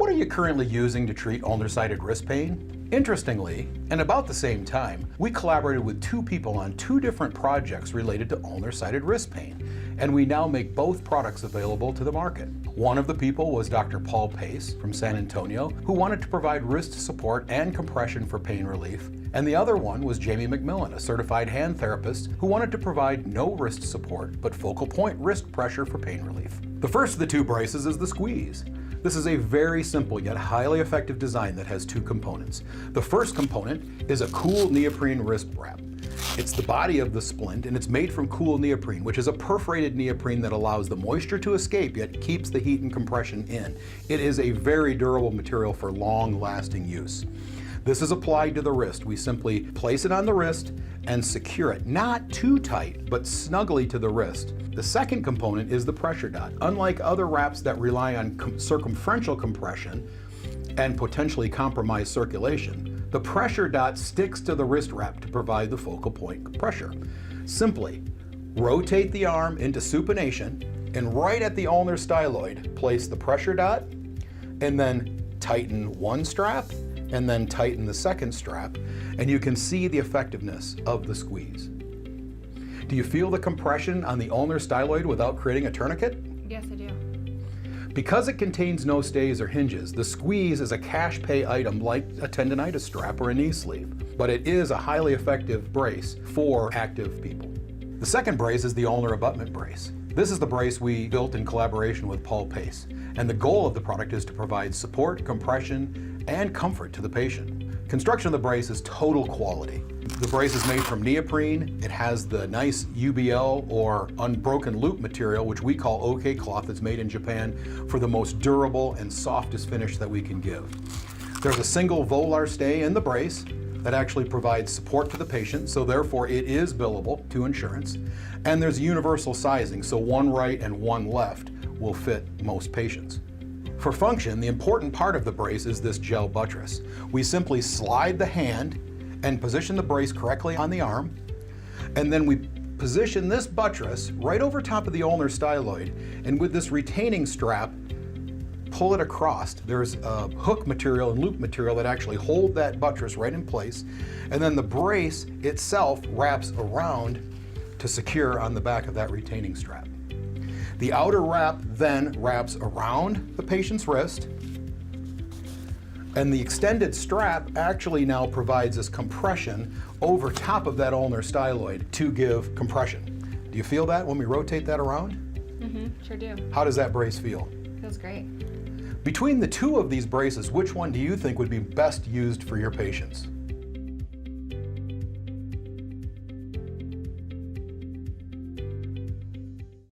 What are you currently using to treat ulnar-sided wrist pain? Interestingly, and about the same time, we collaborated with two people on two different projects related to ulnar-sided wrist pain, and we now make both products available to the market. One of the people was Dr. Paul Pace from San Antonio, who wanted to provide wrist support and compression for pain relief, and the other one was Jamie McMillan, a certified hand therapist who wanted to provide no wrist support but focal point wrist pressure for pain relief. The first of the two braces is the squeeze. This is a very simple yet highly effective design that has two components. The first component is a cool neoprene wrist wrap. It's the body of the splint, and it's made from cool neoprene, which is a perforated neoprene that allows the moisture to escape yet keeps the heat and compression in. It is a very durable material for long-lasting use. This is applied to the wrist. We simply place it on the wrist and secure it, not too tight, but snugly to the wrist. The second component is the pressure dot. Unlike other wraps that rely on circumferential compression and potentially compromise circulation, the pressure dot sticks to the wrist wrap to provide the focal point pressure. Simply rotate the arm into supination, and right at the ulnar styloid, place the pressure dot, and then tighten one strap, and then tighten the second strap, and you can see the effectiveness of the squeeze. Do you feel the compression on the ulnar styloid without creating a tourniquet? Yes, I do. Because it contains no stays or hinges, the squeeze is a cash pay item like a tendonitis strap or a knee sleeve, but it is a highly effective brace for active people. The second brace is the ulnar abutment brace. This is the brace we built in collaboration with Paul Pace, and the goal of the product is to provide support, compression, and comfort to the patient. Construction of the brace is total quality. The brace is made from neoprene. It has the nice UBL or unbroken loop material, which we call OK cloth, that's made in Japan for the most durable and softest finish that we can give. There's a single volar stay in the brace that actually provides support to the patient, so therefore it is billable to insurance. And there's universal sizing, so one right and one left will fit most patients. For function, the important part of the brace is this gel buttress. We simply slide the hand and position the brace correctly on the arm, and then we position this buttress right over top of the ulnar styloid, and with this retaining strap, pull it across. There's a hook material and loop material that actually hold that buttress right in place, and then the brace itself wraps around to secure on the back of that retaining strap. The outer wrap then wraps around the patient's wrist, and the extended strap actually now provides this compression over top of that ulnar styloid to give compression. Do you feel that when we rotate that around? Mm-hmm, sure do. How does that brace feel? Feels great. Between the two of these braces, which one do you think would be best used for your patients?